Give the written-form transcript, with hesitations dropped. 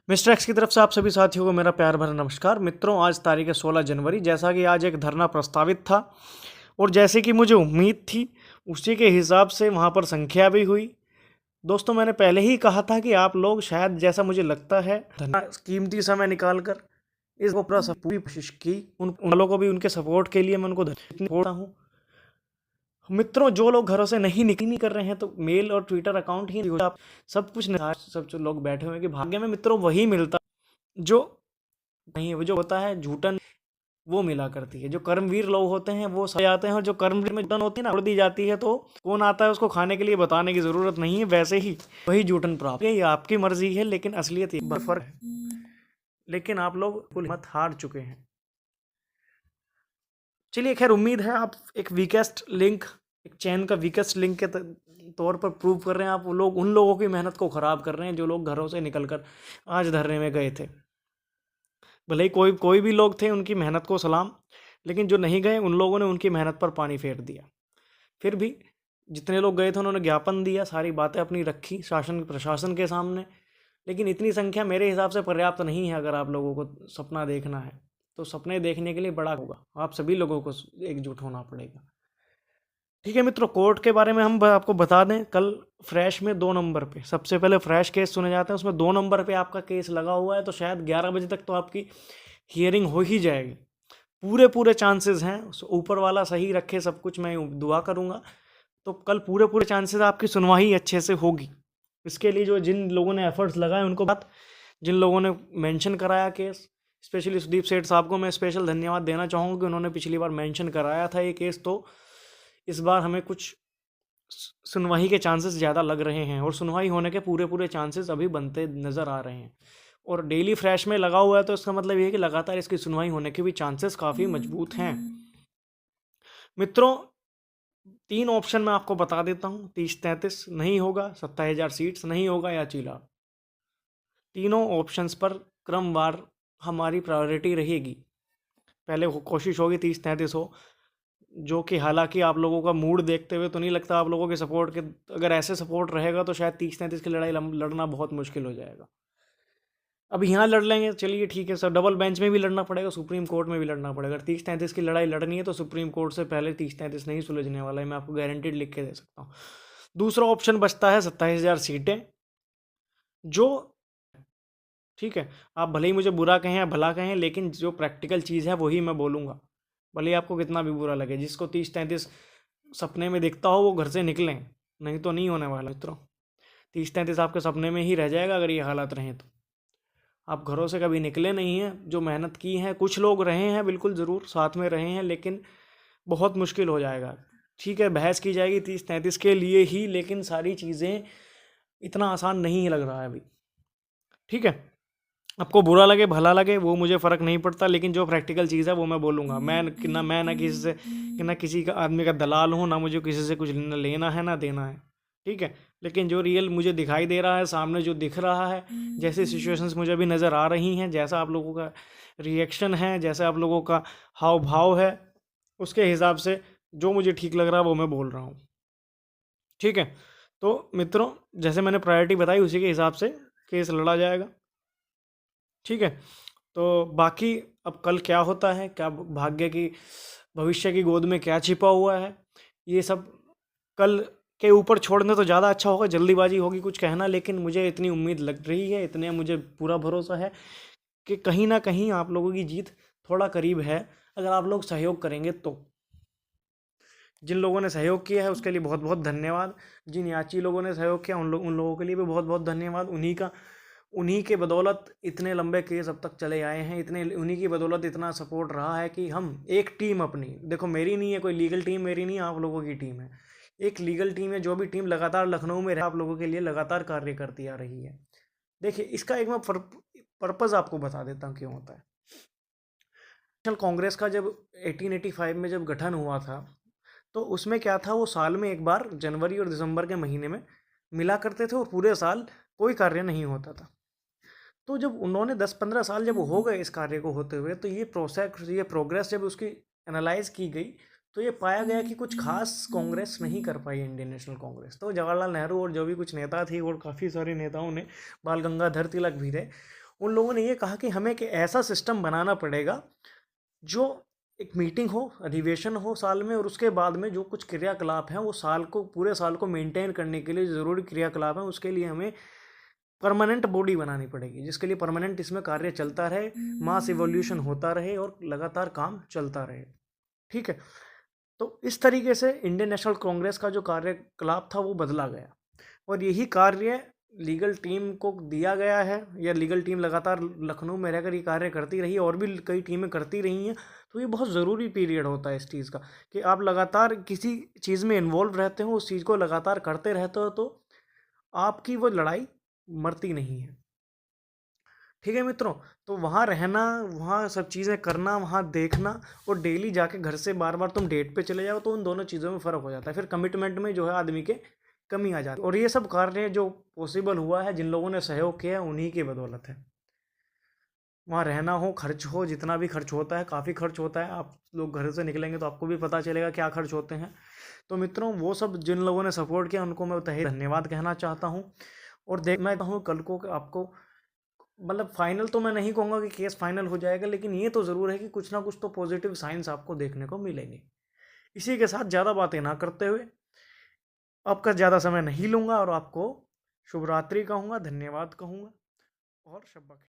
Mister x की तरफ से आप सभी साथियों को मेरा प्यार भरा नमस्कार। मित्रों, आज तारीख है 16 जनवरी। जैसा कि आज एक धरना प्रस्तावित था और जैसे कि मुझे उम्मीद थी उसी के हिसाब से वहाँ पर संख्या भी हुई। दोस्तों, मैंने पहले ही कहा था कि आप लोग शायद, जैसा मुझे लगता है, कीमती समय निकाल कर इस पूरी कोशिश की। उन लोगों को भी उनके सपोर्ट के लिए मैं उनको धन्यवाद हूँ। मित्रों, जो लोग घरों से नहीं कर रहे हैं तो मेल और ट्विटर अकाउंट ही आप सब कुछ सब जो लोग बैठे हुए हैं कि भाग्य में मित्रों वही मिलता जो नहीं, वो जो होता है झूठन वो मिला करती है। जो कर्मवीर लोग होते हैं वो सब आते हैं और जो कर्मवीर में जूठन होती है ना, उड़ दी जाती है तो कौन आता है उसको खाने के लिए बताने की जरूरत नहीं है। वैसे ही वही जूठन प्राप्त है। ये आपकी मर्जी है, लेकिन असलियत एक बार फर्क है। लेकिन आप लोग कुल मत हार चुके हैं। चलिए, खैर, उम्मीद है आप एक वीकेस्ट लिंक, एक चैन का वीकेस्ट लिंक के तौर पर प्रूव कर रहे हैं। आप वो लोग उन लोगों की मेहनत को ख़राब कर रहे हैं जो लोग घरों से निकलकर आज धरने में गए थे। भले ही कोई कोई भी लोग थे, उनकी मेहनत को सलाम, लेकिन जो नहीं गए उन लोगों ने उनकी मेहनत पर पानी फेर दिया। फिर भी जितने लोग गए थे उन्होंने ज्ञापन दिया, सारी बातें अपनी रखी शासन प्रशासन के सामने। लेकिन इतनी संख्या मेरे हिसाब से पर्याप्त नहीं है। अगर आप लोगों को सपना देखना है तो सपने देखने के लिए बड़ा होगा, आप सभी लोगों को एकजुट होना पड़ेगा। ठीक है मित्रों, कोर्ट के बारे में हम आपको बता दें। कल फ्रेश में 2 नंबर पे सबसे पहले फ्रेश केस सुने जाते हैं, उसमें 2 नंबर पे आपका केस लगा हुआ है। तो शायद 11 बजे तक तो आपकी हियरिंग हो ही जाएगी। पूरे चांसेस हैं, ऊपर वाला सही रखे सब कुछ, मैं दुआ करूँगा। तो कल पूरे चांसेस आपकी सुनवाई अच्छे से होगी। इसके लिए जो जिन लोगों ने एफर्ट्स लगाए उनको बात, जिन लोगों ने मेंशन कराया केस, स्पेशली सुदीप सेठ साहब को मैं स्पेशल धन्यवाद देना चाहूँगा कि उन्होंने पिछली बार मेंशन कराया था ये केस। तो इस बार हमें कुछ सुनवाई के चांसेस ज़्यादा लग रहे हैं और सुनवाई होने के पूरे चांसेस अभी बनते नज़र आ रहे हैं। और डेली फ्रेश में लगा हुआ है तो इसका मतलब ये है कि लगातार इसकी सुनवाई होने के भी चांसेस काफ़ी मजबूत हैं। मित्रों, 3 ऑप्शन मैं आपको बता देता हूँ। 30-33 नहीं होगा, 27,000 सीट्स नहीं होगा, या चीला। तीनों ऑप्शंस पर क्रमवार हमारी प्रायोरिटी रहेगी। पहले कोशिश होगी 30-33 हो, जो कि हालांकि आप लोगों का मूड देखते हुए तो नहीं लगता आप लोगों के सपोर्ट के, अगर ऐसे सपोर्ट रहेगा तो शायद 30-33 की लड़ाई लड़ना बहुत मुश्किल हो जाएगा। अब यहाँ लड़ लेंगे, चलिए ठीक है सर, डबल बेंच में भी लड़ना पड़ेगा, सुप्रीम कोर्ट में भी लड़ना पड़ेगा। अगर 30-33 की लड़ाई लड़नी है तो सुप्रीम कोर्ट से पहले 30-33 नहीं सुलझने वाला है, मैं आपको गारंटीड लिख के दे सकता हूँ। दूसरा ऑप्शन बचता है 27,000 सीटें, जो ठीक है, आप भले ही मुझे बुरा कहें या भला कहें, लेकिन जो प्रैक्टिकल चीज़ है वही मैं बोलूँगा, भले ही आपको कितना भी बुरा लगे। जिसको 30-33 सपने में दिखता हो वो घर से निकलें, नहीं तो नहीं होने वाला मित्रों। 30-33 आपके सपने में ही रह जाएगा अगर ये हालात रहें तो। आप घरों से कभी निकले नहीं हैं, जो मेहनत की है, कुछ लोग रहे हैं बिल्कुल ज़रूर साथ में रहे हैं, लेकिन बहुत मुश्किल हो जाएगा। ठीक है, बहस की जाएगी 30-33 के लिए ही, लेकिन सारी चीज़ें इतना आसान नहीं लग रहा है अभी। ठीक है, आपको बुरा लगे भला लगे वो मुझे फ़र्क नहीं पड़ता, लेकिन जो प्रैक्टिकल चीज़ है वो मैं बोलूँगा। मैं ना किसी से, कि ना किसी का आदमी का दलाल हूँ, ना मुझे किसी से कुछ लेना है ना देना है। ठीक है, लेकिन जो रियल मुझे दिखाई दे रहा है सामने, जो दिख रहा है, जैसी सिचुएशंस मुझे अभी नज़र आ रही हैं, जैसा आप लोगों का रिएक्शन है, जैसा आप लोगों का हाव भाव है, उसके हिसाब से जो मुझे ठीक लग रहा है वो मैं बोल रहा हूँ। ठीक है, तो मित्रों, जैसे मैंने प्रायोरिटी बताई उसी के हिसाब से केस लड़ा जाएगा। ठीक है, तो बाकी अब कल क्या होता है, क्या भाग्य की, भविष्य की गोद में क्या छिपा हुआ है, ये सब कल के ऊपर छोड़ने तो ज़्यादा अच्छा होगा। जल्दीबाजी होगी कुछ कहना, लेकिन मुझे इतनी उम्मीद लग रही है, इतने मुझे पूरा भरोसा है कि कहीं ना कहीं आप लोगों की जीत थोड़ा करीब है, अगर आप लोग सहयोग करेंगे तो। जिन लोगों ने सहयोग किया है उसके लिए बहुत बहुत धन्यवाद। जिन याची लोगों ने सहयोग किया उन लोगों के लिए भी बहुत बहुत धन्यवाद। उन्हीं के बदौलत इतने लंबे केस अब तक चले आए हैं, उन्हीं की बदौलत इतना सपोर्ट रहा है कि हम एक टीम, अपनी देखो, मेरी नहीं है कोई लीगल टीम, मेरी नहीं है, आप लोगों की टीम है, एक लीगल टीम है। जो भी टीम लगातार लखनऊ में आप लोगों के लिए लगातार कार्य करती आ रही है। देखिए, इसका एक मैं पर्पज़ आपको बता देता हूँ क्यों होता है। नेशनल कांग्रेस का जब 1885 में जब गठन हुआ था, तो उसमें क्या था, वो साल में एक बार जनवरी और दिसंबर के महीने में मिला करते थे और पूरे साल कोई कार्य नहीं होता था। तो जब उन्होंने 10-15 साल जब हो गए इस कार्य को होते हुए, तो ये प्रोग्रेस जब उसकी एनालाइज की गई, तो ये पाया गया कि कुछ खास कांग्रेस नहीं कर पाई इंडियन नेशनल कांग्रेस। तो जवाहरलाल नेहरू और जो भी कुछ नेता थे और काफ़ी सारे नेताओं ने, बाल गंगाधर तिलक भी थे, उन लोगों ने ये कहा कि हमें एक ऐसा सिस्टम बनाना पड़ेगा जो एक मीटिंग हो, अधिवेशन हो साल में, और उसके बाद में जो कुछ क्रियाकलाप हैं वो साल को, पूरे साल को मेंटेन करने के लिए ज़रूरी क्रियाकलाप हैं, उसके लिए हमें परमानेंट बॉडी बनानी पड़ेगी, जिसके लिए परमानेंट इसमें कार्य चलता रहे, मास इवोल्यूशन होता रहे और लगातार काम चलता रहे। ठीक है, तो इस तरीके से इंडियन नेशनल कांग्रेस का जो कार्यकलाप था वो बदला गया, और यही कार्य लीगल टीम को दिया गया है, या लीगल टीम लगातार लखनऊ में रहकर ये कार्य करती रही, और भी कई टीमें करती रही हैं। तो ये बहुत ज़रूरी पीरियड होता है इस चीज़ का, कि आप लगातार किसी चीज़ में इन्वॉल्व रहते हो, उस चीज़ को लगातार करते रहते हो, तो आपकी वो लड़ाई मरती नहीं है। ठीक है मित्रों, तो वहाँ रहना, वहाँ सब चीज़ें करना, वहाँ देखना, और डेली जाके घर से बार बार तुम डेट पे चले जाओ, तो उन दोनों चीज़ों में फ़र्क हो जाता है। फिर कमिटमेंट में जो है आदमी के कमी आ जाती है, और ये सब कार्य जो पॉसिबल हुआ है, जिन लोगों ने सहयोग किया है, उन्हीं की बदौलत है। वहाँ रहना हो, खर्च हो, जितना भी खर्च होता है, काफ़ी खर्च होता है। आप लोग घर से निकलेंगे तो आपको भी पता चलेगा क्या खर्च होते हैं। तो मित्रों, वो सब जिन लोगों ने सपोर्ट किया उनको मैं तहे धन्यवाद कहना चाहता हूँ। और देखना हूँ कल को आपको, मतलब फाइनल तो मैं नहीं कहूँगा कि केस फाइनल हो जाएगा, लेकिन ये तो ज़रूर है कि कुछ ना कुछ तो पॉजिटिव साइंस आपको देखने को मिलेंगे। इसी के साथ ज़्यादा बातें ना करते हुए आपका ज़्यादा समय नहीं लूँगा, और आपको शुभ रात्रि कहूँगा, धन्यवाद कहूँगा, और शब्बा खैर।